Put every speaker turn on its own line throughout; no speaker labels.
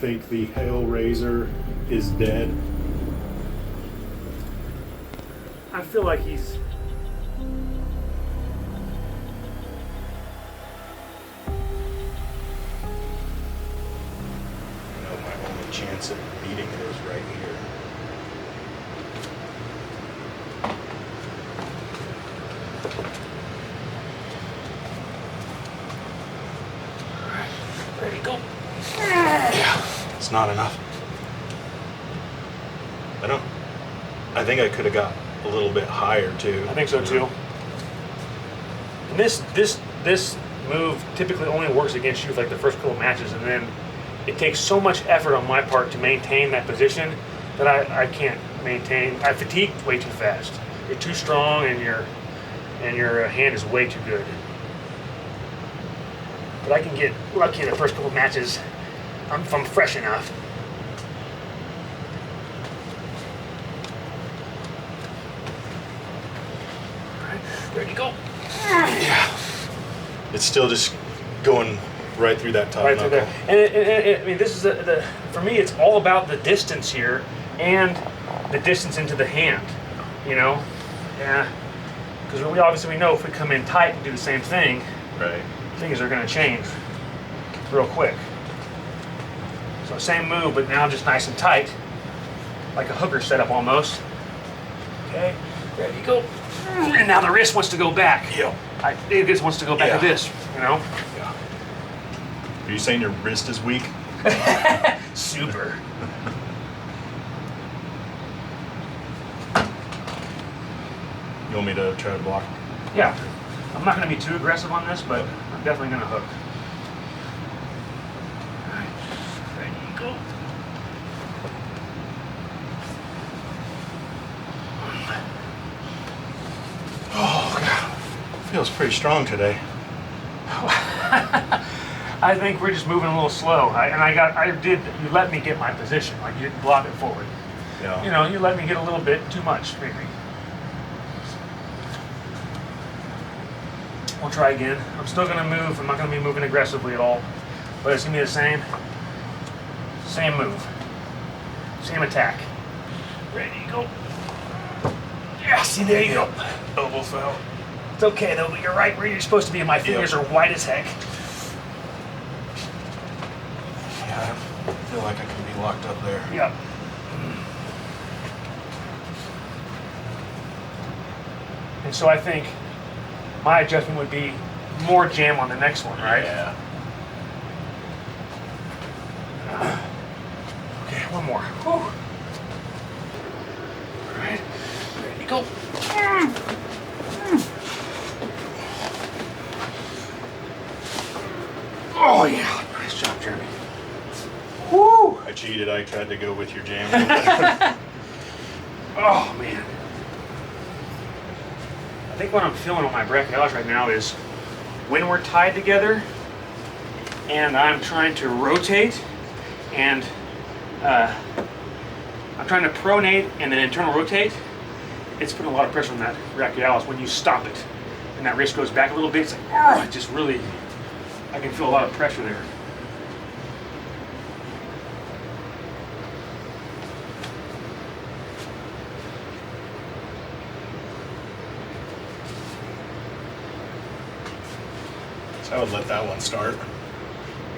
think the Hellraiser is dead?
I feel like he's...
My only chance of beating it is right here.
Ready to go.
Yeah, it's not enough. I think I could have got a little bit higher too.
I think so too. And this move typically only works against you for like the first couple matches, and then it takes so much effort on my part to maintain that position that I can't maintain. I fatigue way too fast. You're too strong, and your hand is way too good. But I can get lucky in the first couple matches if I'm fresh enough. Ready to go.
Yeah. It's still just going right through that top knuckle.
There. And I mean, this is for me, it's all about the distance here and the distance into the hand. You know, yeah. Because we obviously know if we come in tight and do the same thing,
right,
things are going to change real quick. So same move, but now just nice and tight, like a hooker setup almost. Okay, ready to go. And now the wrist wants to go back.
Yep.
It just wants to go back to this, you know?
Yeah. Are you saying your wrist is weak?
Super.
You want me to try to block?
Yeah. I'm not going to be too aggressive on this, but I'm definitely going to hook. All right. Ready to go.
Oh, God. Feels pretty strong today.
I think we're just moving a little slow. You let me get my position. Like, you didn't block it forward.
Yeah.
You know, you let me get a little bit too much, maybe. We'll try again. I'm still going to move. I'm not going to be moving aggressively at all. But it's going to be the same move. Same attack. Ready to go. Yeah, see, there you go.
Elbow fell.
It's okay, though, but you're right where you're supposed to be. My fingers are white as heck.
Yeah, I feel like I can be locked up there.
Yep. And so I think my adjustment would be more jam on the next one, right?
Yeah.
Okay, one more. Whew. All right, ready to go. Oh yeah, nice job, Jeremy. Woo!
I cheated. I tried to go with your jam.
Oh man. I think what I'm feeling on my brachialis right now is when we're tied together and I'm trying to rotate and I'm trying to pronate and then internal rotate, it's putting a lot of pressure on that brachialis. When you stop it and that wrist goes back a little bit, it's like, oh, it just really, I can feel a lot of pressure there.
I would let that one start.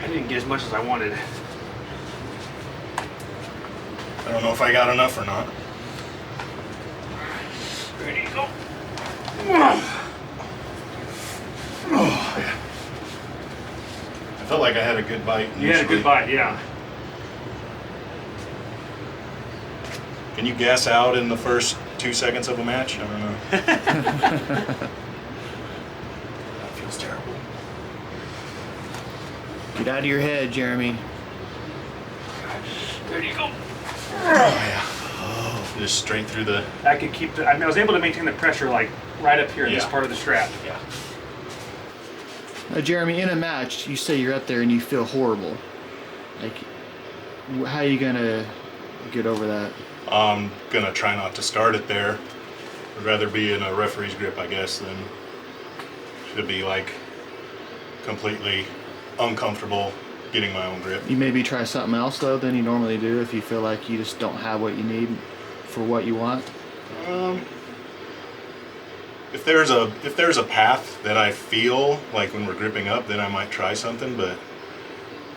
I didn't get as much as I wanted.
I don't know if I got enough or not.
Ready to go.
Oh, yeah. I felt like I had a good bite.
You had a good bite, yeah.
Can you gas out in the first 2 seconds of a match? I don't know. That feels terrible.
Get out of your head, Jeremy.
There you go.
Oh, yeah. Oh, just straight through the...
I could keep I was able to maintain the pressure like right up here in this
Yeah.
part of the strap.
Yeah.
Jeremy, in a match, you say you're up there and you feel horrible. Like, how are you gonna get over that?
I'm gonna try not to start it there. I'd rather be in a referee's grip, I guess, than should be like completely uncomfortable getting my own grip.
You maybe try something else though than you normally do if you feel like you just don't have what you need for what you want.
If there's a path that I feel like when we're gripping up, then I might try something. But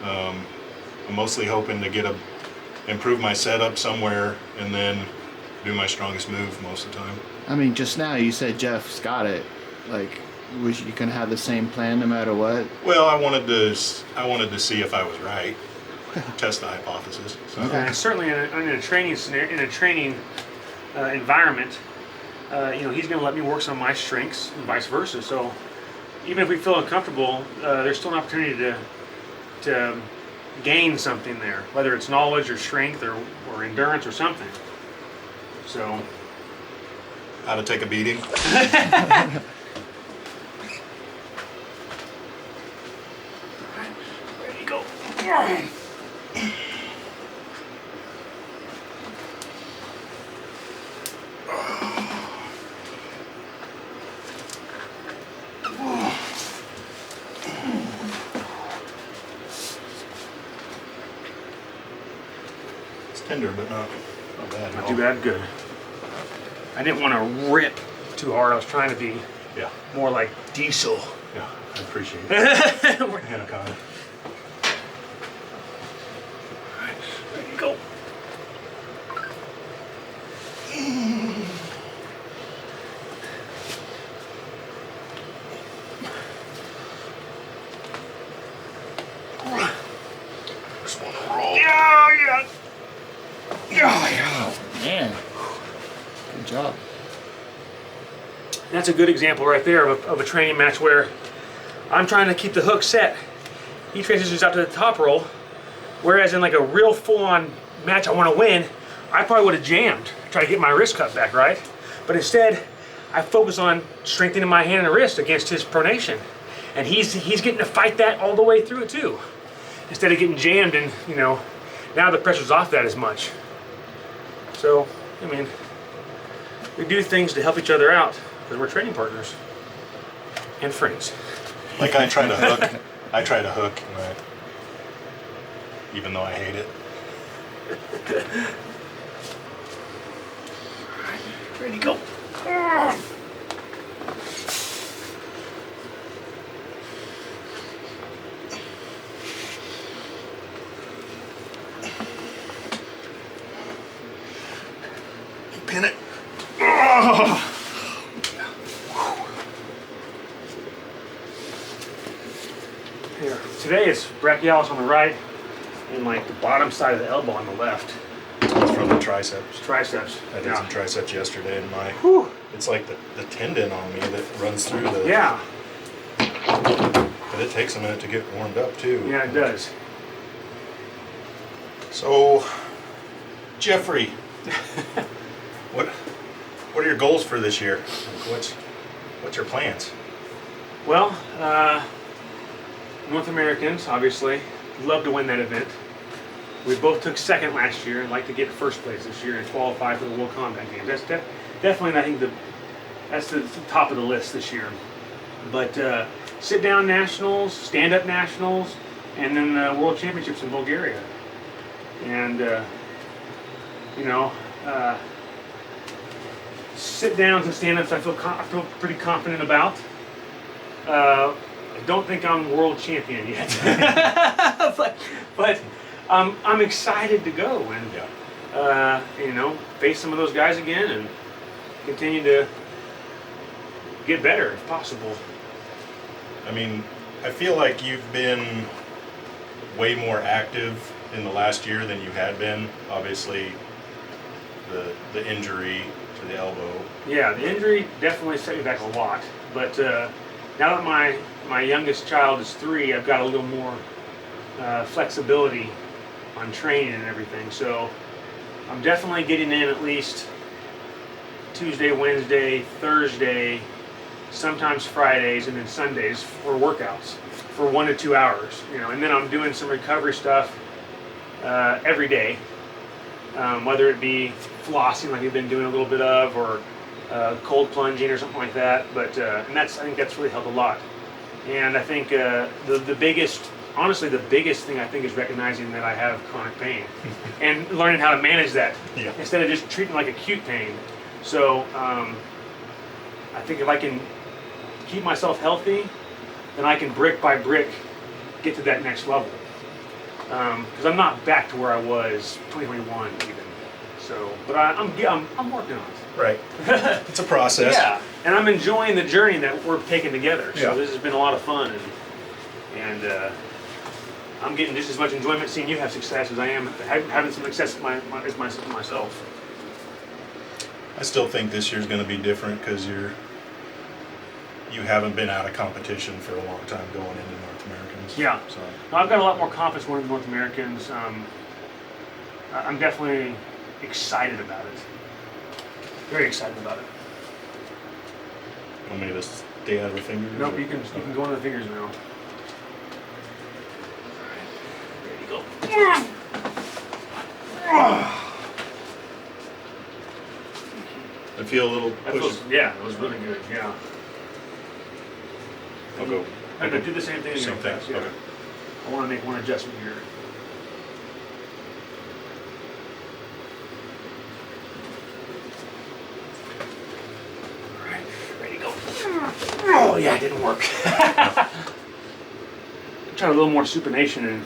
I'm mostly hoping to improve my setup somewhere and then do my strongest move most of the time.
I mean, just now you said Jeff's got it. Like, was you gonna have the same plan no matter what?
Well, I wanted to see if I was right, test the hypothesis. So.
Okay.
And certainly in a training scenario, in a training environment, he's going to let me work some of my strengths and vice versa. So even if we feel uncomfortable, there's still an opportunity to gain something there, whether it's knowledge or strength or endurance or something. So
How to take a beating.
Ready to go.
It's tender, but not bad.
Not too bad, good. I didn't want to rip too hard. I was trying to be
Yeah,
more like diesel.
yeah, I appreciate it. Anaconda.
Ready to go.
Just want to roll.
Yeah.
Man, good job.
That's a good example right there of a training match where I'm trying to keep the hook set. He transitions out to the top roll, whereas in like a real full-on match I want to win, I probably would have jammed, try to get my wrist cut back, right? But instead, I focus on strengthening my hand and wrist against his pronation. And he's getting to fight that all the way through it too. Instead of getting jammed and, now the pressure's off that as much. So, I mean, we do things to help each other out because we're training partners and friends.
Like I try to hook. Even though I hate it.
Ready to go.
Pin it.
Here. Today it's brachialis on the right and like the bottom side of the elbow on the left.
It's from the triceps.
Triceps.
I did some triceps yesterday, and
Whew.
it's like the tendon on me that runs through the.
Yeah.
But it takes a minute to get warmed up too.
Yeah, it does.
So, Jeffrey, what are your goals for this year? What's your plans?
Well, North Americans, obviously, love to win that event. We both took second last year and like to get first place this year and qualify for the World Combat Games. That's definitely, I think, that's the top of the list this year. But sit-down nationals, stand-up nationals, and then World Championships in Bulgaria. And, sit-downs and stand-ups I feel pretty confident about. I don't think I'm world champion yet, but I'm excited to go and face some of those guys again and continue to get better if possible.
I mean, I feel like you've been way more active in the last year than you had been. Obviously, the injury to the elbow.
Yeah, the injury definitely set me back a lot. But now that my youngest child is 3, I've got a little more flexibility on training and everything. So I'm definitely getting in at least Tuesday, Wednesday, Thursday, sometimes Fridays, and then Sundays for workouts for 1 to 2 hours. And then I'm doing some recovery stuff every day, whether it be flossing like we've been doing a little bit of, or cold plunging or something like that. But and I think that's really helped a lot. And I think the biggest, honestly, the biggest thing I think is recognizing that I have chronic pain and learning how to manage that instead of just treating it like acute pain. So I think if I can keep myself healthy, then I can brick by brick get to that next level. Because I'm not back to where I was 2021 even. So, but I'm working on it.
Right. It's a process.
Yeah, and I'm enjoying the journey that we're taking together. So this has been a lot of fun, and I'm getting just as much enjoyment seeing you have success as I am having some success myself.
I still think this year's going to be different because you haven't been out of competition for a long time going into North Americans.
Yeah.
So
No, I've got a lot more confidence going into North Americans. I'm definitely excited about it. Very excited about it.
want me to stay out of the fingers?
Nope, you can go into the fingers now. There you go.
I feel a little push.
Yeah, that was really good. Yeah.
I'll go.
I'm gonna do the same thing.
Same
real
thing.
fast, yeah.
Okay.
I want to make one adjustment here. All right, ready to go. Oh yeah, it didn't work. Tried a little more supination and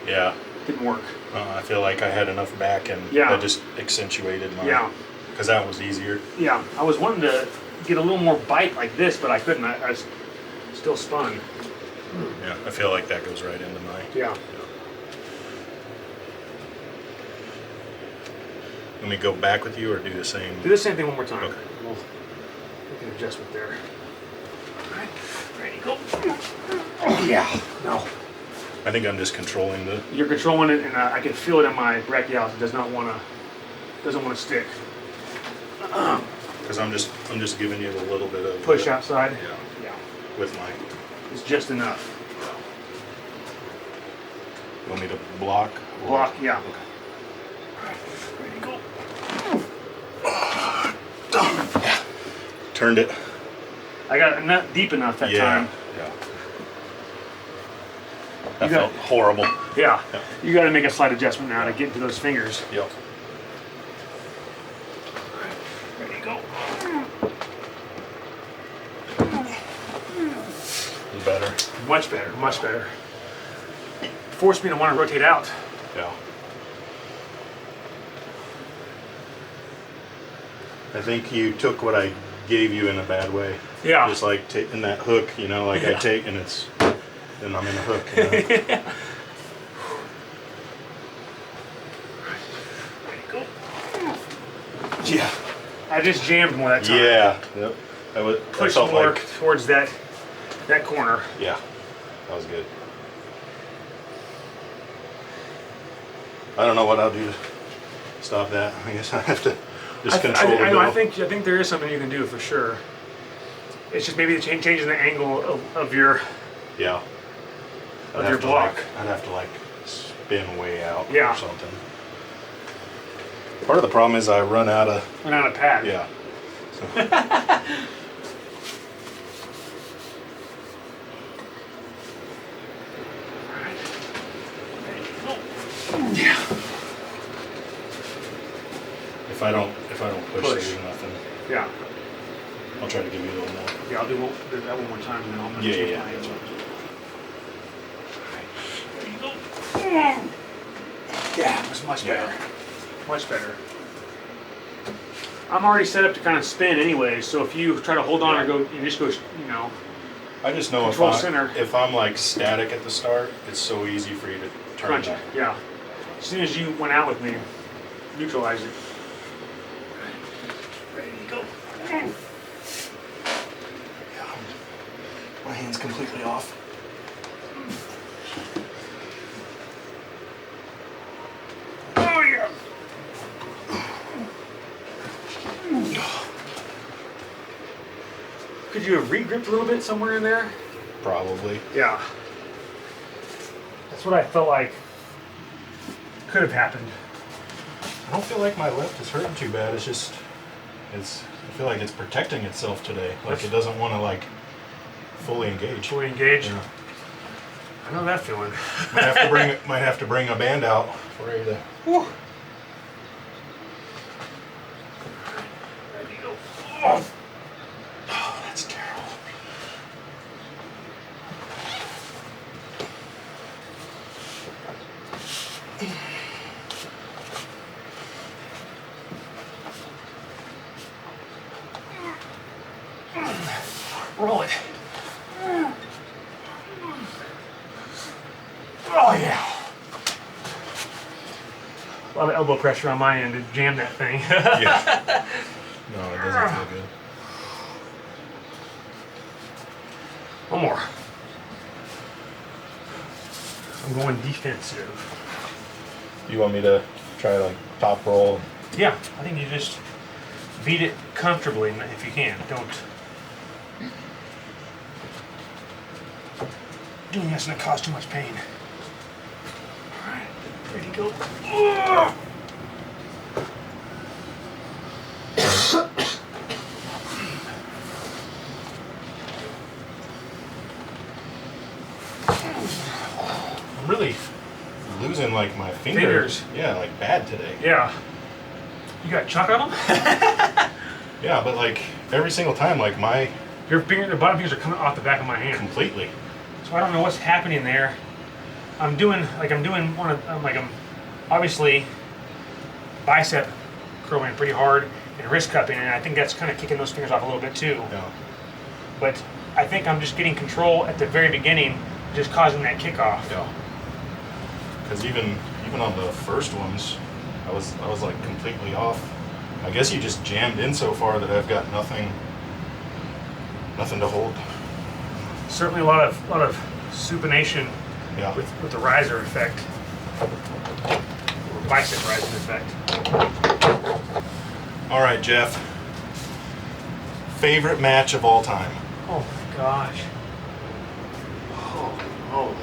Yeah.
didn't work.
I feel like I had enough back and
Yeah.
that just accentuated my.
Yeah.
Because that was easier.
Yeah, I was wanting to get a little more bite like this, but I couldn't. I was still spun.
Yeah. I feel like that goes right into my.
Yeah.
Let me go back with you or do the same.
Do the same thing one more time.
Okay.
We'll make an adjustment there. All right, ready to go. Oh yeah. No.
I think I'm just controlling the.
You're controlling it, and I can feel it in my brachialis. It doesn't want to stick.
Because I'm just giving you a little bit of
Push outside.
Yeah.
Yeah.
With my.
It's just enough.
You want me to block? or-
Block. Yeah.
Okay.
All right, ready to go.
Yeah. Turned it.
I got it not deep enough that time.
Yeah. That
You got-
felt horrible.
Yeah.
Yeah.
You got to make a slight adjustment now to get into those fingers.
Yep.
Ready to go.
Better.
Much better. Much better. Forced me to want to rotate out.
Yeah. I think you took what I gave you in a bad way.
Yeah.
Just like taking that hook, like I take and it's, then I'm in a hook.
Ready to go.
Yeah.
I just jammed more that time.
Yeah. Yep. I
Pushed
felt
more
like,
towards that corner.
yeah, that was good. I don't know what I'll do to stop that. I guess I have to just control it.
I think there is something you can do for sure. It's just maybe changing the angle of your
Yeah.
of your block.
I'd have to spin way out
Yeah.
or something. Part of the problem is I run out of.
Went out of pad.
Yeah.
Yeah.
If I don't push,
Push.
there's nothing.
Yeah.
I'll try to give you a little more.
Yeah. I'll do that one more time, and then I'll
Yeah,
change
yeah,
my
yeah.
There you go. Yeah, it was much
Yeah.
better. Much better. I'm already set up to kind of spin anyway, so if you try to hold on or go, you just go,
I just know
Control center.
if I'm static at the start, it's so easy for you to turn
crunch it.
back.
Yeah. As soon as you went out with me, neutralize it. Ready to go.
Yeah. My hand's completely off.
Oh yeah. Could you have regripped a little bit somewhere in there?
Probably.
Yeah. That's what I felt like could have happened.
I don't feel like my left is hurting too bad. It's just, I feel like it's protecting itself today. Like it doesn't want to fully engaged.
Fully engaged.
Yeah.
I know that feeling.
Might have to bring a band out for you to.
Whew. Ready to go.
Oh, that's terrible.
Roll it. Oh yeah. A lot of elbow pressure on my end to jam that thing.
Yeah. No, it doesn't feel good.
One more. I'm going defensive.
You want me to try like top roll?
Yeah, I think you just beat it comfortably if you can. Don't. Doing that's gonna cause too much pain. Alright, ready to go. Ugh. I'm really
Losing like my fingers.
Fingers.
Yeah, like bad today.
yeah. You got chalk on them?
Yeah, but like every single time, like my
Your bottom fingers are coming off the back of my hand.
completely.
So I don't know what's happening there. I'm doing I'm obviously bicep curling pretty hard and wrist cupping, and I think that's kind of kicking those fingers off a little bit too.
Yeah.
But I think I'm just getting control at the very beginning, just causing that kickoff.
Yeah. Because even on the first ones, I was like completely off. I guess you just jammed in so far that I've got nothing to hold.
Certainly a lot of supination
Yeah.
with the riser effect, or bicep rising effect.
All right, Geoff. Favorite match of all time?
Oh my gosh. Oh, holy.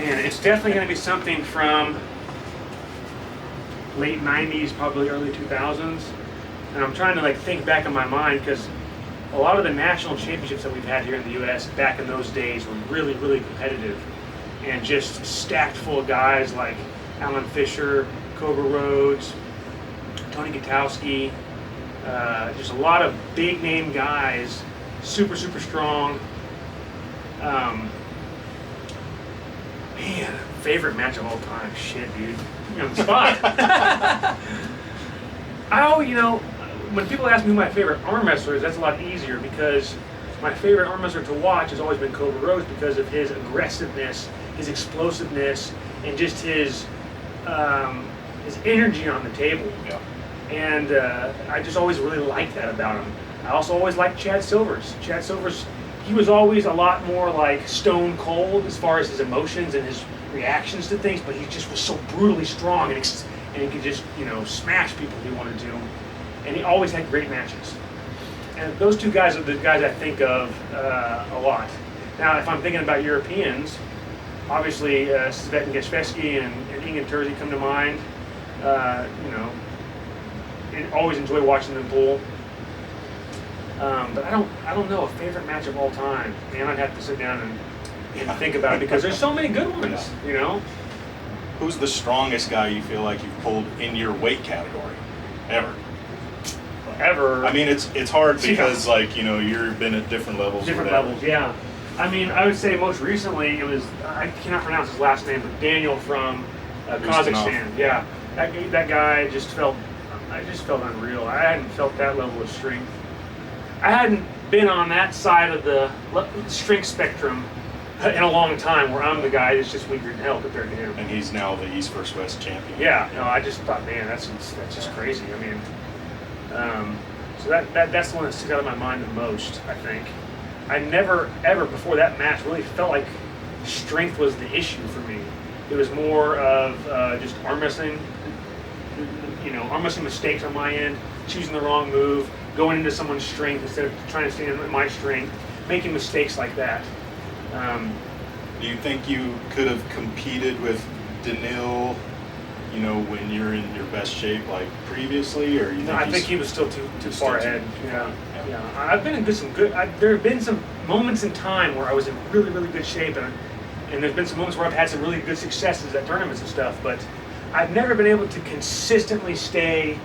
Man, it's definitely going to be something from late 90s, probably early 2000s. And I'm trying to like think back in my mind because a lot of the national championships that we've had here in the U.S. back in those days were really, really competitive and just stacked full of guys like Alan Fisher, Cobra Rhodes, Tony Gutowski, just a lot of big name guys, super, super strong. Man, favorite match of all time. Shit, dude. You're on the spot. When people ask me who my favorite arm wrestler is, that's a lot easier because my favorite arm wrestler to watch has always been Cobra Rhodes because of his aggressiveness, his explosiveness, and just his energy on the table.
Yeah.
And I just always really liked that about him. I also always liked Chad Silvers. Chad Silvers, he was always a lot more like stone cold as far as his emotions and his reactions to things, but he just was so brutally strong and he could just, smash people if he wanted to. And he always had great matches. And those two guys are the guys I think of a lot. Now, if I'm thinking about Europeans, obviously Svet and Geshvesky and Ingen Terzi come to mind. And always enjoy watching them pull. But I don't know a favorite match of all time. Man, I'd have to sit down and think about it because there's so many good ones,
Who's the strongest guy you feel like you've pulled in your weight category ever?
Ever.
I mean, it's hard because you've been at different levels.
Different levels, yeah. I mean, I would say most recently it was, I cannot pronounce his last name, but Daniel from Kazakhstan. Yeah, that guy I just felt unreal. I hadn't felt that level of strength. I hadn't been on that side of the strength spectrum in a long time where I'm the guy that's just weaker than hell compared to him.
And he's now the East vs. West champion.
Yeah, I just thought, man, that's just crazy. I mean, so that's the one that sticks out of my mind the most, I think. I never, ever before that match really felt like strength was the issue for me. It was more of just arm wrestling, arm wrestling mistakes on my end, choosing the wrong move, going into someone's strength instead of trying to stand in my strength, making mistakes like that.
Do you think you could have competed with Danil, when you're in your best shape like previously, or you think
I think he was still too far ahead. Yeah. I've been in some good. There have been some moments in time where I was in really, really good shape, and there's been some moments where I've had some really good successes at tournaments and stuff, but I've never been able to consistently stay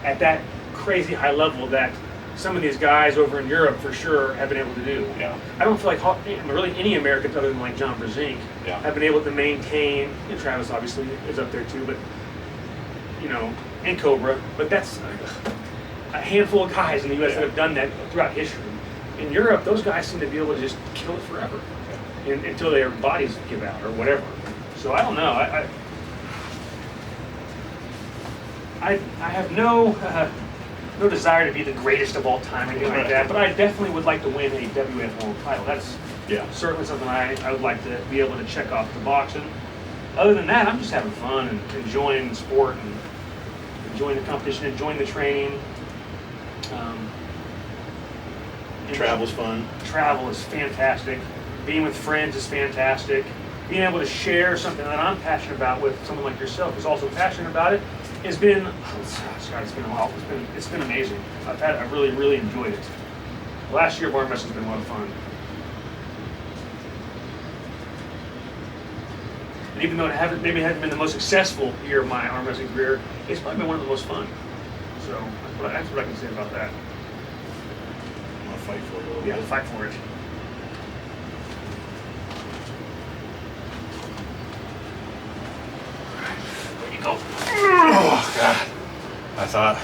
at that crazy high level that some of these guys over in Europe for sure have been able to do.
Yeah.
I don't feel like really any Americans other than like John Brzezinski have been able to maintain, and Travis obviously is up there too, but and Cobra, but that's a handful of guys in the U.S. that have done that throughout history. In Europe, those guys seem to be able to just kill it forever until their bodies give out or whatever. So I don't know. I have no desire to be the greatest of all time or anything like that, but I definitely would like to win a WF World title. That's certainly something I would like to be able to check off the box. And other than that, I'm just having fun and enjoying the sport and enjoying the competition, enjoying the training.
Travel's fun.
Travel is fantastic. Being with friends is fantastic. Being able to share something that I'm passionate about with someone like yourself who's also passionate about it has been, it's been a while. It's been amazing. I've really, really enjoyed it. The last year of arm wrestling has been a lot of fun. And even though it maybe hasn't been the most successful year of my arm wrestling career, it's probably been one of the most fun. So that's what I can say about that.
I'm gonna fight for it a little
Yeah,
bit.
fight for it. There you go.
Oh God! I thought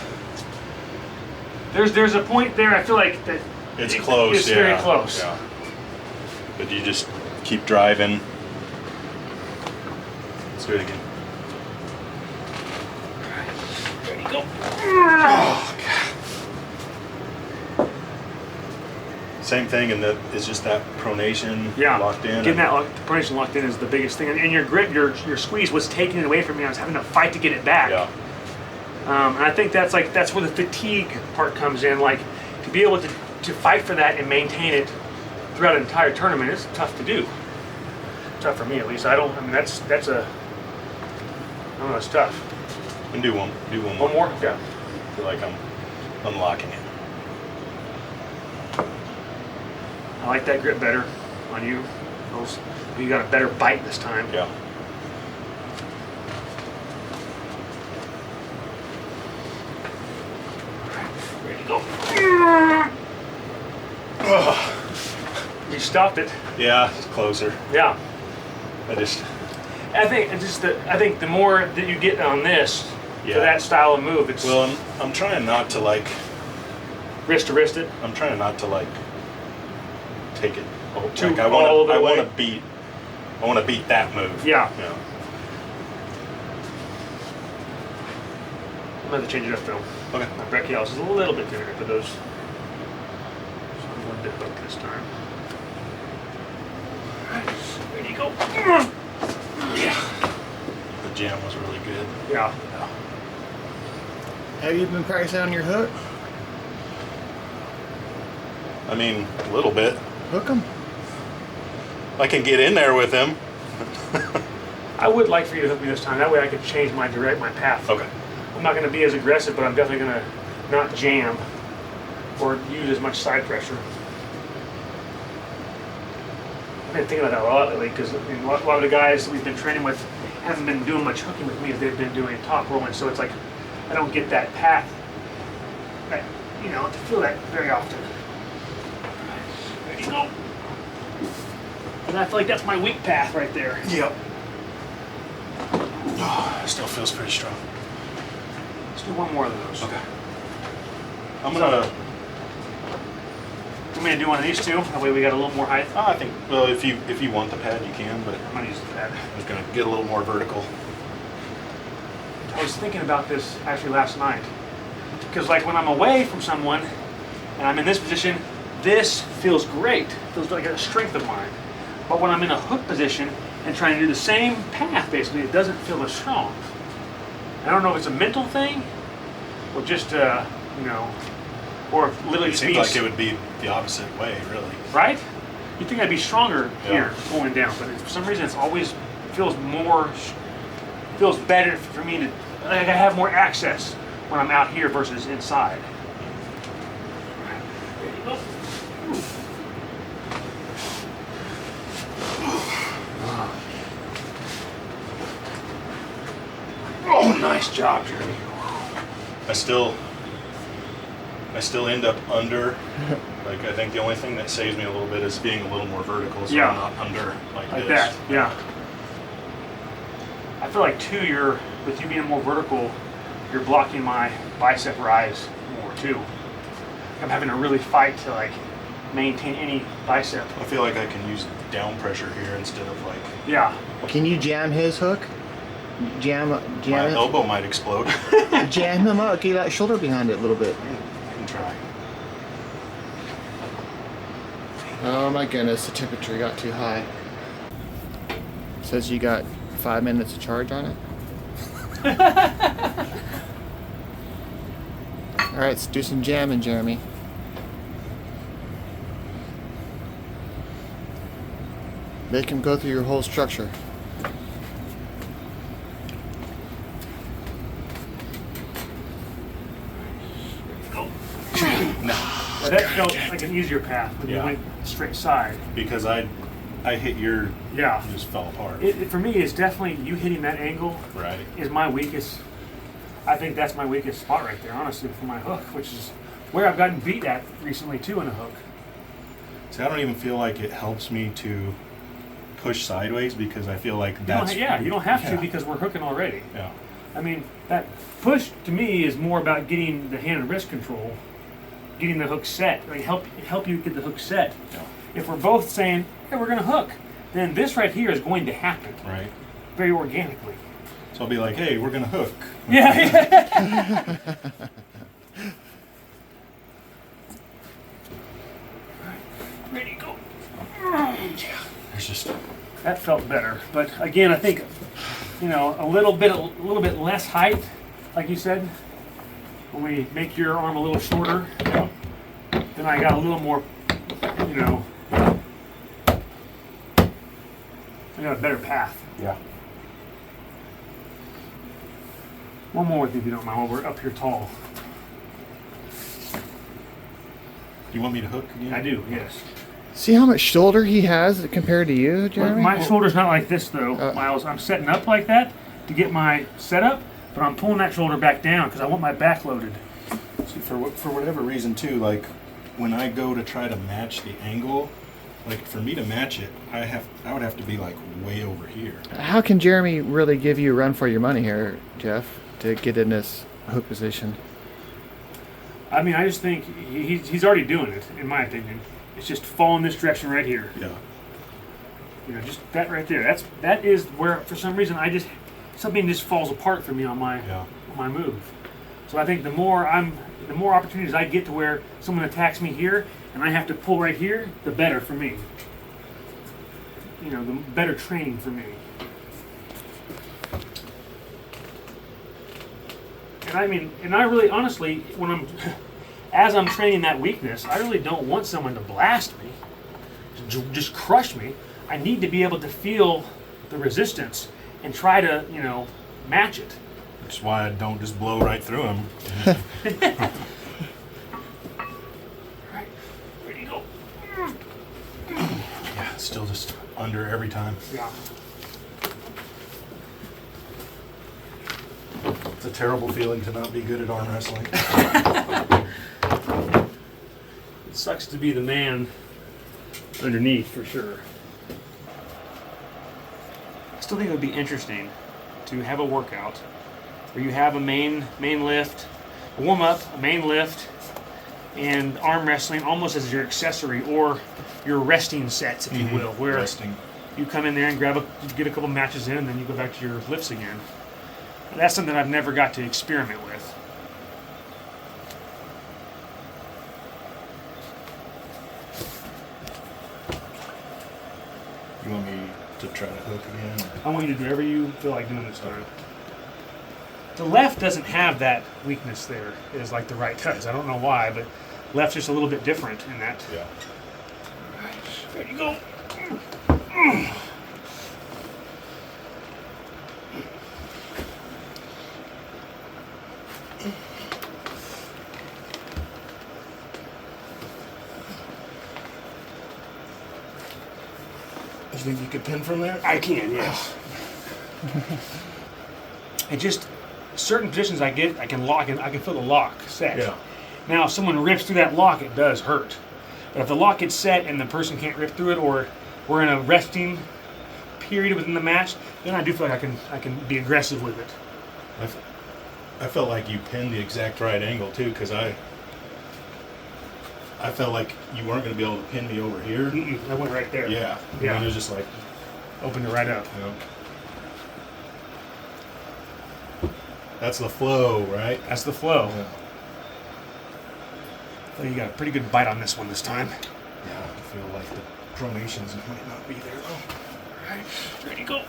There's a point there. I feel like that
it's close.
It's very close.
Yeah. But you just keep driving. Let's do it again.
There you go.
Oh God! Same thing, and it's just that pronation locked in.
Getting that pronation locked in is the biggest thing. And your grip, your squeeze was taking it away from me. I was having to fight to get it back.
Yeah.
And I think that's where the fatigue part comes in. Like to be able to fight for that and maintain it throughout an entire tournament is tough to do. Tough for me at least. That's a. I don't know. It's tough.
And do one more.
One more. Yeah.
I feel like I'm unlocking it.
I like that grip better on you. You got a better bite this time.
Yeah.
Ready to go. You stopped it.
Yeah, it's closer.
Yeah.
I
think the more that you get on this for that style of move, it's
well, I'm trying not to like
wrist to wrist it.
I'm trying not to like take it.
Too
Like I
all the
want
way.
to beat that move.
Yeah.
You know.
I'm going to change it up though.
Okay.
My brachialis is a little bit thinner for those. So I'm going to hook this time. Ready to go.
Yeah. The jam was really good.
Yeah.
Have you been practicing on your hook?
I mean, a little bit.
Hook 'em.
I can get in there with him.
I would like for you to hook me this time. That way I could change my path.
Okay.
I'm not going to be as aggressive, but I'm definitely going to not jam or use as much side pressure. I've been thinking about that a lot lately because a lot of the guys that we've been training with haven't been doing much hooking with me as they've been doing top rolling. So it's like I don't get that path, to feel that very often. There you go. And I feel like that's my weak path right there.
Yep. Oh, it still feels pretty strong.
Let's do one more of those.
Okay. I'm gonna.
You want me to do one of these two? That way we got a little more height.
I think. Well, if you want the pad, you can. But
I'm gonna use the pad.
I'm just gonna get a little more vertical.
I was thinking about this actually last night. Because like when I'm away from someone and I'm in this position, this feels great. It feels like a strength of mine. But when I'm in a hook position and trying to do the same path, basically, it doesn't feel as strong. I don't know if it's a mental thing or just, or literally
It
just
seems like it would be the opposite way, really.
right? You'd think I'd be stronger
Yeah.
here going down, but for some reason it's always feels better for me to, like I have more access when I'm out here versus inside. There you go. Nice job, Jeremy.
I still end up under. Like, I think the only thing that saves me a little bit is being a little more vertical, so
Yeah.
I'm not under like this.
That, yeah. I feel like too, with you being more vertical, you're blocking my bicep rise more too. I'm having to really fight to like maintain any bicep.
I feel like I can use down pressure here instead of like.
Yeah.
Can you jam his hook? Jam
My
it.
elbow might explode.
Jam him up. Get that shoulder behind it a little bit.
I can try.
Oh my goodness, the temperature got too high. Says you got 5 minutes to charge on it. All right, let's do some jamming, Jeremy. Make him go through your whole structure.
Well, that felt like an easier path when you went straight side.
Because I hit your.
Yeah.
It just fell apart.
For me, it's definitely you hitting that angle.
Right.
Is my weakest. I think that's my weakest spot right there, honestly, for my hook, which is where I've gotten beat at recently too in a hook.
See, I don't even feel like it helps me to push sideways because I feel like that's.
You don't have to because we're hooking already.
Yeah.
I mean, that push to me is more about getting the hand and wrist control, getting the hook set, like help you get the hook set.
Yeah.
If we're both saying, hey, we're going to hook, then this right here is going to happen.
Right.
Very organically.
So I'll be like, hey, we're going to hook.
Yeah. Ready to go.
Yeah. There's just.
That felt better, but again, I think, a little bit less height, like you said. When we make your arm a little shorter,
Yeah.
then I got a little more, I got a better path.
Yeah.
One more with you if you don't mind, while we're up here tall.
You want me to hook again?
I do, yes.
See how much shoulder he has compared to you, Jeremy?
My shoulder's not like this though, Miles. I'm setting up like that to get my setup, but I'm pulling that shoulder back down because I want my back loaded.
See, for whatever reason too, like when I go to try to match the angle, like for me to match it, I would have to be like way over here.
How can Jeremy really give you a run for your money here, Geoff, to get in this hook position?
I mean, I just think he's already doing it, in my opinion. It's just fall in this direction right here.
Yeah.
Just that right there. That is where, for some reason, something just falls apart for me on my move. So I think the more opportunities I get to where someone attacks me here and I have to pull right here, the better for me. The better training for me. And I really, honestly, as I'm training that weakness, I really don't want someone to blast me, just crush me. I need to be able to feel the resistance and try to, match it.
That's why I don't just blow right through him.
Right, ready to go.
Yeah, it's still just under every time.
Yeah.
It's a terrible feeling to not be good at arm wrestling.
It sucks to be the man underneath, for sure. I still think it would be interesting to have a workout where you have a main lift, a warm-up, a main lift, and arm wrestling almost as your accessory or your resting sets, if you will, where you come in there and get a couple matches in, and then you go back to your lifts again. That's something I've never got to experiment with.
You want me to try to hook again?
I want you to do whatever you feel like doing this time. The left doesn't have that weakness there, as like the right does. I don't know why, but left's just a little bit different in that.
Yeah.
There you go.
You think you could pin from there?
I can, yes. certain positions I can lock, and I can feel the lock set.
Yeah.
Now, if someone rips through that lock, it does hurt. But if the lock gets set and the person can't rip through it, or we're in a resting period within the match, then I do feel like I can be aggressive with it.
I felt like you pinned the exact right angle too, because I felt like you weren't going to be able to pin me over here.
I went right there.
Yeah.
Yeah.
And it was just like,
Opened it right up.
you know. That's the flow, right?
That's the flow.
Yeah.
Oh, you got a pretty good bite on this one this time.
Yeah, I feel like the pronations might not be there though.
All right, ready to go.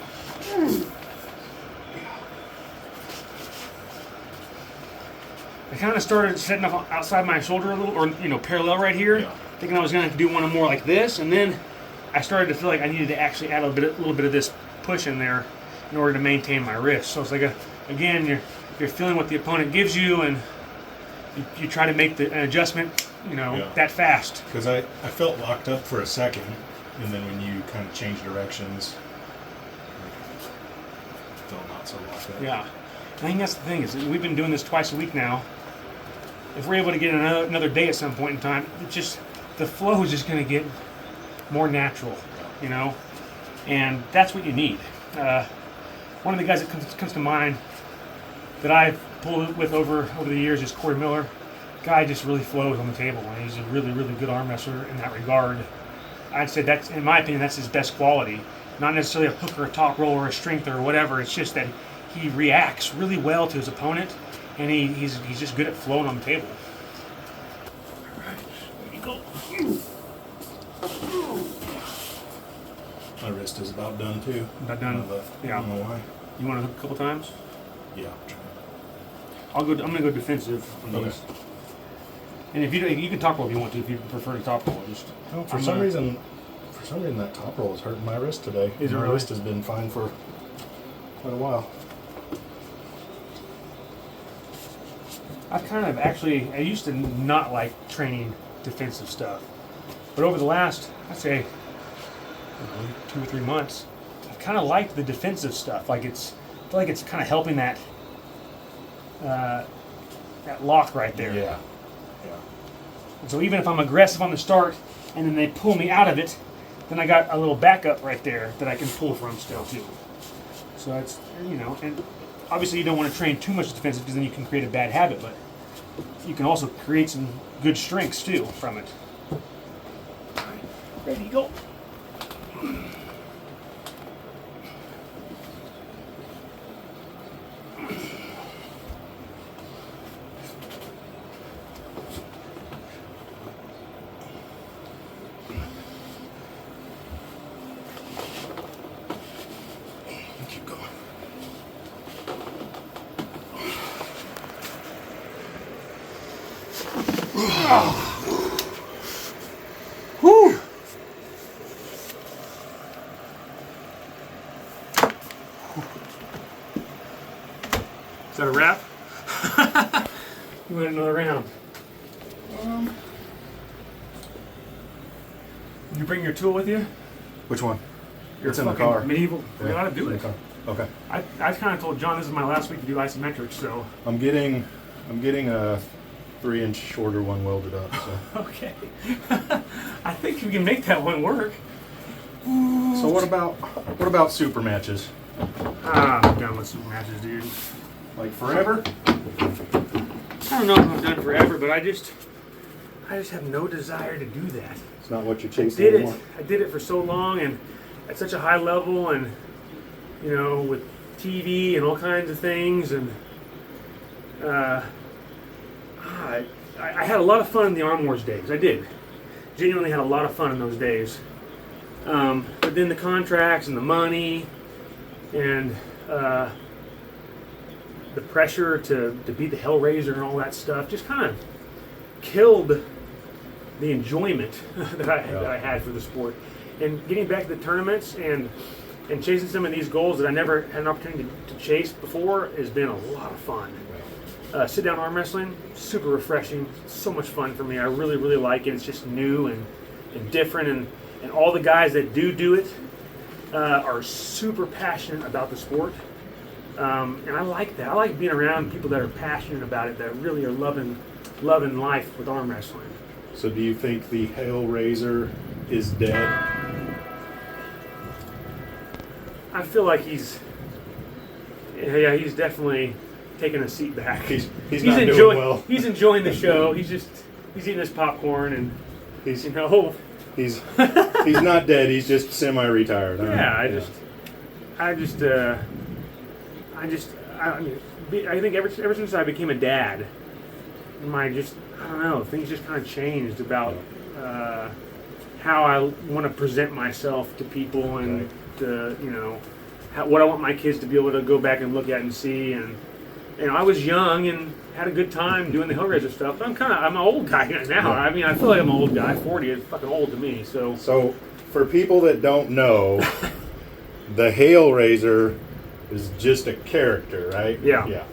I kind of started setting up outside my shoulder a little, or parallel right here,
Yeah.
thinking I was going to do one more like this, and then I started to feel like I needed to actually add a little bit of this push in there in order to maintain my wrist. So it's like again, you're feeling what the opponent gives you, and you try to make an adjustment,
Yeah.
that fast.
Because I felt locked up for a second, and then when you kind of change directions, I felt not so locked up.
Yeah, I think that's the thing is that we've been doing this twice a week now. If we're able to get another day at some point in time, the flow is just going to get more natural, and that's what you need. One of the guys that comes to mind that I've pulled with over the years is Corey Miller. Guy just really flows on the table, and he's a really, really good arm wrestler in that regard. I'd say that's, in my opinion, that's his best quality. Not necessarily a hook or a top roll or a strength or whatever. It's just that he reacts really well to his opponent, and he's just good at flowing on the table. All right, there you go.
My wrist is about done too.
About done? Yeah.
I don't know why.
You want to hook a couple times?
Yeah.
I'm gonna go defensive on
Okay.
these. And if you can top roll if you want to, if you prefer to top roll, just.
For some reason that top roll is hurting my wrist today.
Is it
my
really?
wrist has been fine for quite a while.
I used to not like training defensive stuff, but over the last, I'd say, 2 or 3 months, I kind of liked the defensive stuff. I feel like it's kind of helping that lock right there.
Yeah.
And so even if I'm aggressive on the start, and then they pull me out of it, then I got a little backup right there that I can pull from still too. So it's, and obviously you don't want to train too much defensive because then you can create a bad habit, but you can also create some good strengths too from it. All right, ready to go.
Keep going.
Whew. Is that a wrap? You want another round? You bring your tool with you?
Which one?
Your
It's in the
fucking
car.
Medieval. We
Yeah,
gotta do
it's
it.
in the car. Okay.
I kind of told John this is my last week to do isometrics, so
I'm getting a 3-inch shorter one welded up. So.
okay. I think we can make that one work.
So what about super matches?
I'm done with super matches, dude.
Like forever?
I don't know if I'm done forever, but I just have no desire to do that.
It's not what you're
I
chasing
did
anymore.
it. I did it for so long and at such a high level, and with TV and all kinds of things, and I had a lot of fun in the Arm Wars days. I did. Genuinely had a lot of fun in those days. But then the contracts and the money and the pressure to beat the Hellraiser and all that stuff just kind of killed the enjoyment that I had for the sport. And getting back to the tournaments and chasing some of these goals that I never had an opportunity to chase before has been a lot of fun. Sit-down arm wrestling, super refreshing, so much fun for me. I really, really like it. It's just new and different, and all the guys that do it are super passionate about the sport. And I like that. I like being around people that are passionate about it, that really are loving life with arm wrestling.
So do you think the Hellraiser is dead?
I feel like he's definitely taking a seat back.
He's not doing well.
He's enjoying the show. He's eating his popcorn and
He's
you know.
he's not dead. He's just semi-retired.
Yeah, I think ever since I became a dad, I don't know, things just kind of changed about how I want to present myself to people and what I want my kids to be able to go back and look at and see. And I was young and had a good time doing the Hellraiser stuff. But I'm an old guy now.
Yeah.
I mean, I feel like I'm an old guy. 40 is fucking old to me.
So for people that don't know, the Haleraiser is just a character, right?
Yeah.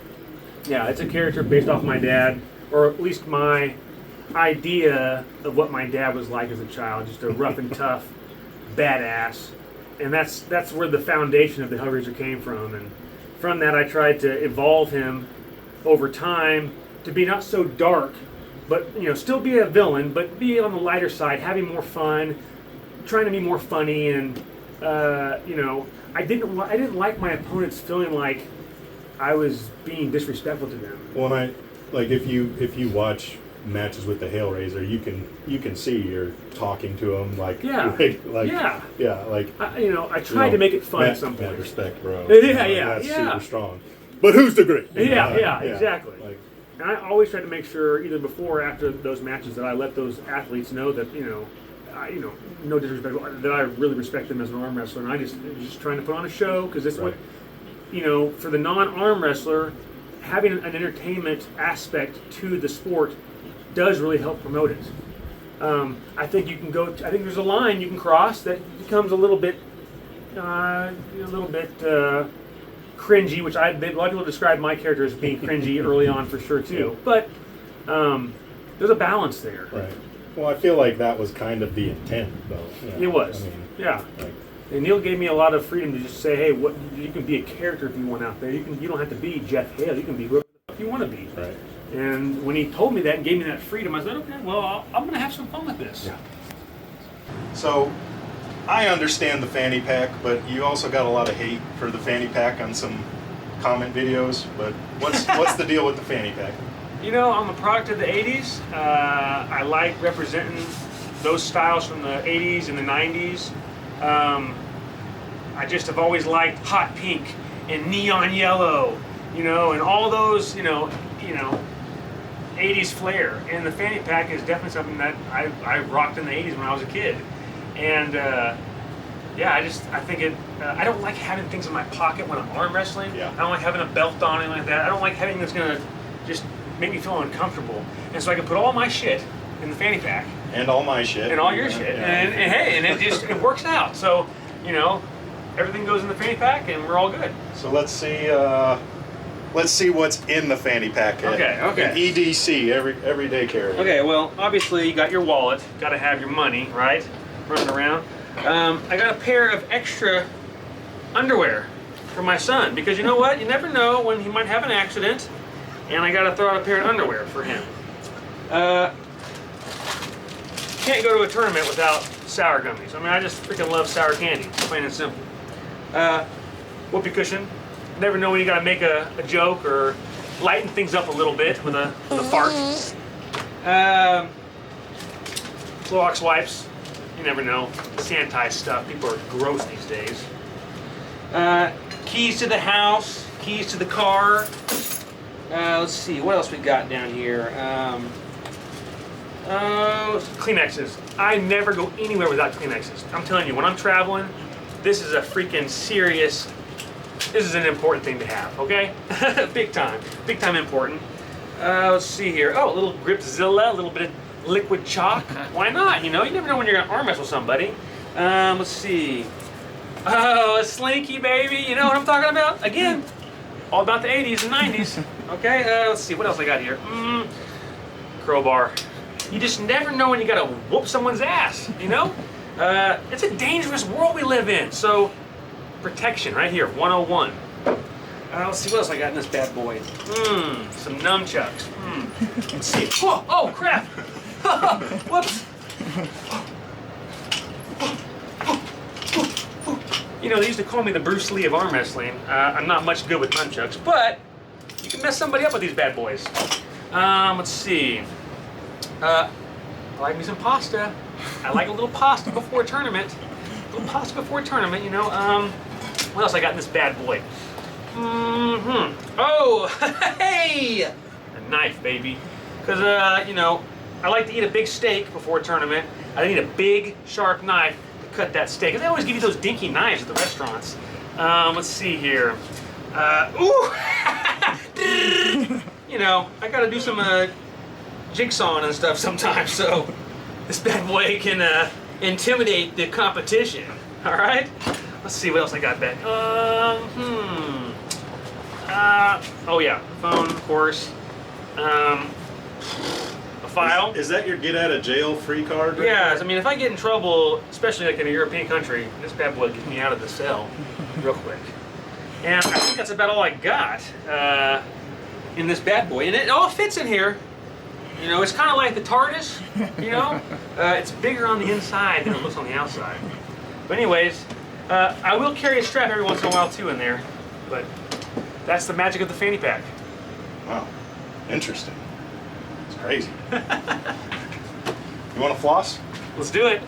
Yeah, it's a character based off my dad, or at least my idea of what my dad was like as a child. Just a rough and tough badass. And that's where the foundation of the Hellraiser came from. And from that, I tried to evolve him over time to be not so dark, but still be a villain, but be on the lighter side, having more fun, trying to be more funny, and I didn't like my opponents feeling like I was being disrespectful to them.
Well, if you watch matches with the Hellraiser, you can see you're talking to him I
tried to make it fun at some point.
Mad respect, bro.
That's
super strong. But who's the great?
Exactly. And I always tried to make sure, either before or after those matches, that I let those athletes know that no disrespect, that I really respect them as an arm wrestler, and I was just trying to put on a show, because that's what, for the non-arm wrestler, having an entertainment aspect to the sport does really help promote it. I think there's a line you can cross that becomes a little bit cringy, which a lot of people describe my character as being cringy early on for sure too. But there's a balance there.
Right. Well, I feel like that was kind of the intent, though.
It was. And Neil gave me a lot of freedom to just say, hey, you can be a character if you want out there. You don't have to be Geoff Hale. You can be whoever the fuck you want to be.
Right.
And when he told me that and gave me that freedom, I said, okay, well, I'm going to have some fun with this.
Yeah. So, I understand the fanny pack, but you also got a lot of hate for the fanny pack on some comment videos. But what's the deal with the fanny pack?
I'm a product of the 80s. I like representing those styles from the 80s and the 90s. I just have always liked hot pink and neon yellow, and all those, 80s flair. And the fanny pack is definitely something that I rocked in the 80s when I was a kid. And I think it. I don't like having things in my pocket when I'm arm wrestling.
Yeah.
I don't like having a belt on or anything like that. I don't like having that's gonna just make me feel uncomfortable. And so I can put all my shit in the fanny pack.
And all my shit.
And all your shit.
Yeah.
And it works out. So, everything goes in the fanny pack and we're all good.
So let's see what's in the fanny pack.
Okay.
An EDC, everyday carry.
Okay, well, obviously you got your wallet, got to have your money, right? Running around. I got a pair of extra underwear for my son, because you know what? You never know when he might have an accident, and I got to throw out a pair of underwear for him. Can't go to a tournament without sour gummies. I mean, I just freaking love sour candy, plain and simple. Whoopee cushion. Never know when you got to make a joke or lighten things up a little bit with a fart. Clorox wipes. You never know. Sanitized stuff. People are gross these days. Keys to the house. Keys to the car. Let's see. What else we got down here? Kleenexes. I never go anywhere without Kleenexes. I'm telling you, when I'm traveling, this is a freaking serious. This is an important thing to have, okay? Big time important. Let's see here. Oh, a little Gripzilla, a little bit of liquid chalk. Why not? You never know when you're gonna arm wrestle somebody. Let's see. Oh, a Slinky, baby. You know what I'm talking about? Again, all about the 80s and 90s. Okay, let's see. What else I got here? Crowbar. You just never know when you gotta whoop someone's ass, It's a dangerous world we live in. So, protection right here, 101. Let's see what else I got in this bad boy. Some nunchucks. Let's see. Oh crap! Whoops. You know, they used to call me the Bruce Lee of arm wrestling. I'm not much good with nunchucks, but you can mess somebody up with these bad boys. Let's see. I like me some pasta. I like a little pasta before a tournament. A little pasta before a tournament, you know. What else I got in this bad boy? Oh, hey! A knife, baby. Because, you know, I like to eat a big steak before a tournament. I need a big, sharp knife to cut that steak. And they always give you those dinky knives at the restaurants. Let's see here. Ooh! You know, I gotta do some jigsawing and stuff sometimes, so this bad boy can intimidate the competition. All right? Let's see what else I got back. Oh yeah, phone, of course. A file.
Is that your get out of jail free card? Right
Yeah,
there?
I mean, if I get in trouble, especially like in a European country, this bad boy gets me out of the cell real quick. And I think that's about all I got in this bad boy. And it all fits in here. You know, it's kind of like the TARDIS, you know? It's bigger on the inside than it looks on the outside. But anyways, I will carry a strap every once in a while too in there. But that's the magic of the fanny pack.
Wow, interesting. It's crazy. You want to floss?
Let's do it.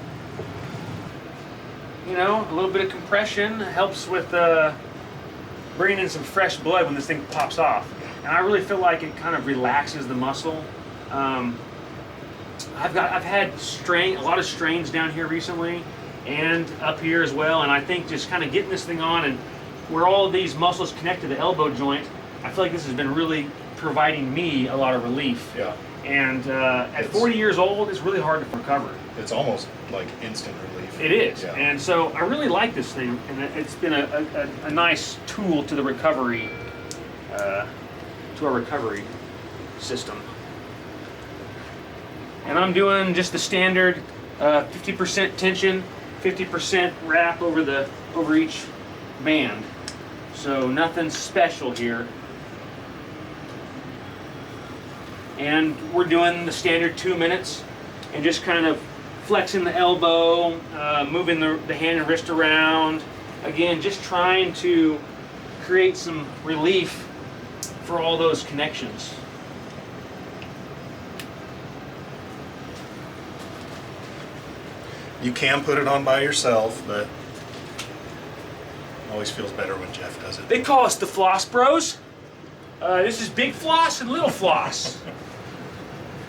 You know, a little bit of compression helps with bringing in some fresh blood when this thing pops off. And I really feel like it kind of relaxes the muscle. I've had a lot of strains down here recently and up here as well, and I think just kind of getting this thing on and where all of these muscles connect to the elbow joint, I feel like this has been really providing me a lot of relief.
Yeah.
And at 40 years old, it's really hard to recover.
It's almost like instant relief.
It is.
Yeah.
And so I really like this thing, and it's been a nice tool to the recovery, to our recovery system. And I'm doing just the standard 50% tension, 50% wrap over each band. So nothing special here. And we're doing the standard 2 minutes and just kind of flexing the elbow, moving the hand and wrist around. Again, just trying to create some relief for all those connections.
You can put it on by yourself, but it always feels better when Geoff does it.
They call us the Floss Bros. This is Big Floss and Little Floss.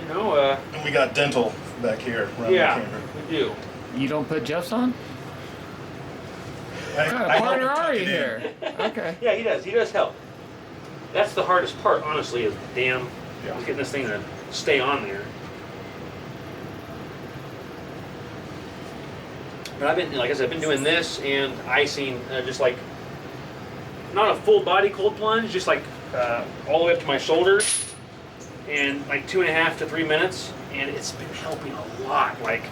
You know,
And we got dental back here around
yeah,
the camera.
we do.
You don't put Jeff's on? What kind of
I
partner
help
are
tuck
you
it in.
here? Okay.
Yeah, he does. He does help. That's the hardest part, honestly, is damn
Yeah.
getting this thing to stay on there. But I've been, like I said, I've been doing this and icing, just like, not a full body cold plunge, just like all the way up to my shoulders, and like 2.5 to 3 minutes, and it's been helping a lot. Like,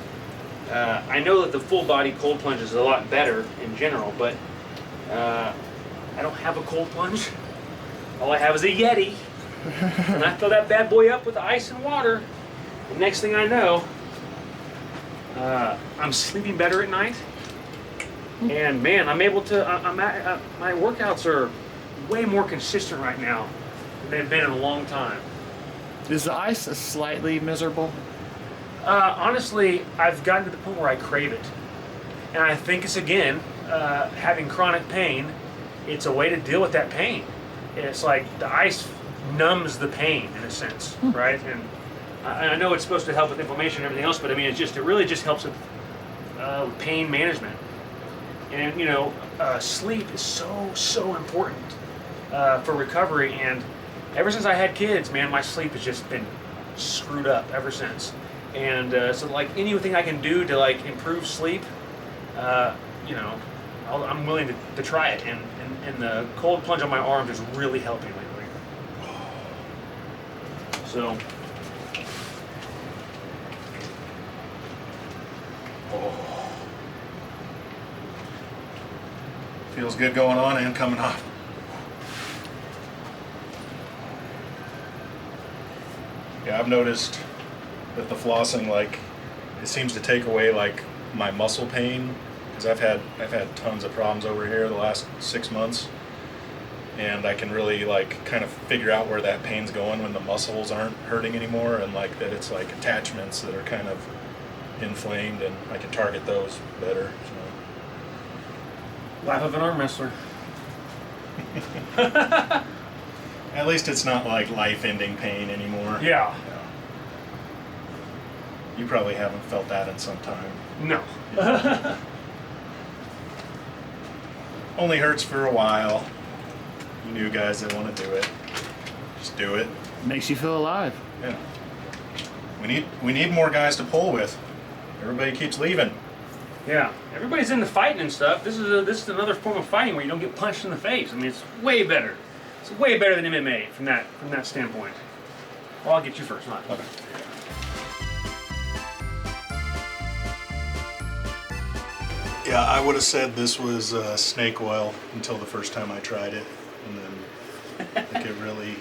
I know that the full body cold plunge is a lot better in general, but I don't have a cold plunge. All I have is a Yeti, and I fill that bad boy up with ice and water. The next thing I know, I'm sleeping better at night, and man, I'm able to. My workouts are way more consistent right now than they've been in a long time.
Is the ice slightly miserable?
Honestly, I've gotten to the point where I crave it, and I think it's again having chronic pain. It's a way to deal with that pain. It's like the ice numbs the pain in a sense, right? And I know it's supposed to help with inflammation and everything else, but I mean, it really just helps with pain management. And you know, sleep is so important for recovery. And ever since I had kids, man, my sleep has just been screwed up ever since. And so, like anything I can do to like improve sleep, you know, I'm willing to try it. And the cold plunge on my arms is really helping lately. So.
Oh. Feels good going on and coming off. Yeah, I've noticed with the flossing, like, it seems to take away like my muscle pain, because I've had tons of problems over here the last 6 months, and I can really like kind of figure out where that pain's going when the muscles aren't hurting anymore, and like that it's like attachments that are kind of inflamed, and I can target those better. So.
Life of an arm wrestler.
At least it's not like life-ending pain anymore.
Yeah.
You probably haven't felt that in some time.
No.
Only hurts for a while. You new guys that want to do it, just do it.
Makes you feel alive.
Yeah. We need more guys to pull with. Everybody keeps leaving.
Yeah. Everybody's into fighting and stuff. This is another form of fighting where you don't get punched in the face. I mean, it's way better. It's way better than MMA from that standpoint. Well, I'll get you first, not.
Okay. Yeah, I would have said this was snake oil until the first time I tried it, and then I think it really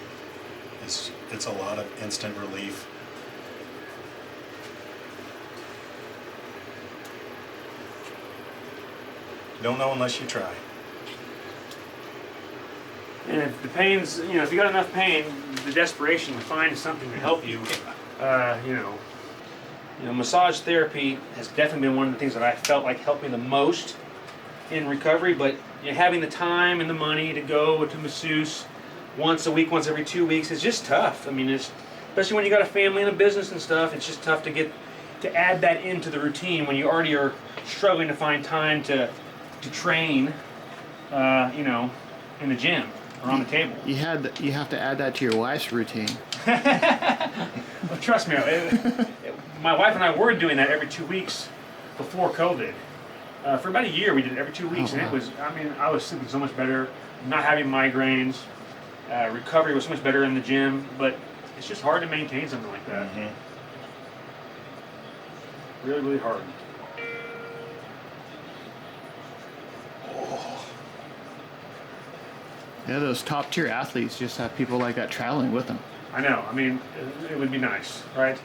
it's a lot of instant relief. Don't know unless you try.
And if the pain's, if you got enough pain, the desperation to find something to help you, massage therapy has definitely been one of the things that I felt like helped me the most in recovery. But having the time and the money to go to masseuse once a week, once every 2 weeks, is just tough. I mean, especially when you got a family and a business and stuff. It's just tough to add that into the routine when you already are struggling to find time to train, in the gym or on the table.
You have to add that to your wife's routine.
Well, trust me, my wife and I were doing that every 2 weeks before COVID. For about a year, we did it every 2 weeks,
Oh, wow.
and I was sleeping so much better, not having migraines. Recovery was so much better in the gym, but it's just hard to maintain something like that.
Mm-hmm.
Really, really hard.
Yeah, those top tier athletes just have people like that traveling with them.
I know. I mean, it would be nice, right?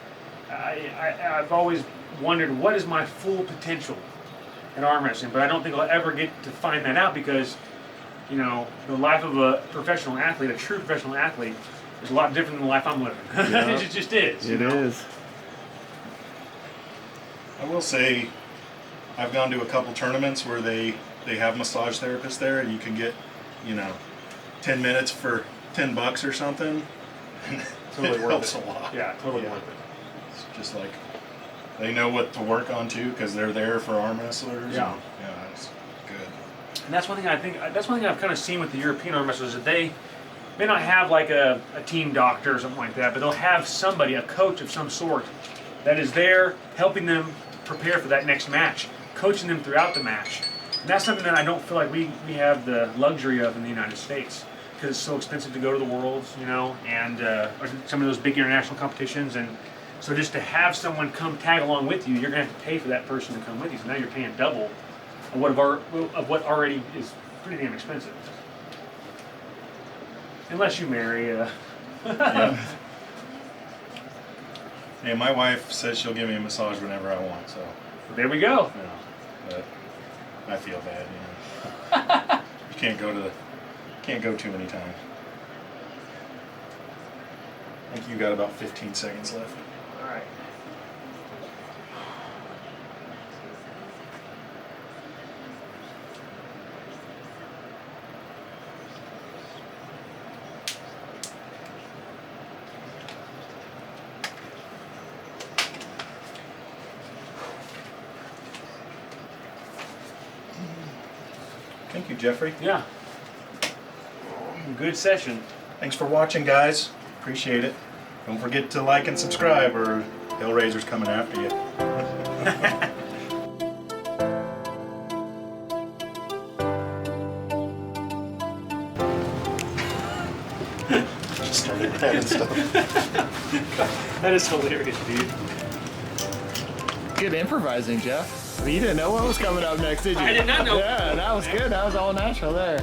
I've always wondered what is my full potential in arm wrestling, but I don't think I'll ever get to find that out because, the life of a professional athlete, a true professional athlete, is a lot different than the life I'm living.
Yeah.
It just is.
It is.
I will say, I've gone to a couple tournaments where they have massage therapists there, and you can get, 10 minutes for $10 or something.
Totally
It
worth
helps
it.
a lot.
Yeah, totally worth it.
It's just like they know what to work on too, because they're there for arm wrestlers.
Yeah.
And, it's good.
And that's one thing I've kind of seen with the European arm wrestlers, that they may not have like a team doctor or something like that, but they'll have somebody, a coach of some sort, that is there helping them prepare for that next match, coaching them throughout the match. And that's something that I don't feel like we have the luxury of in the United States, because it's so expensive to go to the Worlds, and or some of those big international competitions. And so just to have someone come tag along with you, you're going to have to pay for that person to come with you. So now you're paying double of what already is pretty damn expensive. Unless you marry.
Yeah. Hey, my wife says she'll give me a massage whenever I want, so.
There we go.
But I feel bad. You can't go too many times. I think you got about 15 seconds left.
All right.
Thank you, Jeffrey.
Yeah. Good session.
Thanks for watching, guys. Appreciate it. Don't forget to like and subscribe, or Hellraiser's coming after you. Just started grabbing stuff.
That is hilarious, dude.
Good improvising, Jeff. You didn't know what was coming up next, did you?
I did not know.
Yeah, that was good. That was all natural there.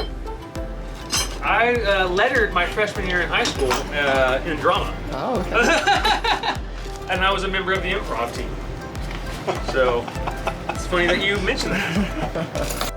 I lettered my freshman year in high school in drama.
Oh, okay.
and I was a member of the improv team. So it's funny that you mentioned that.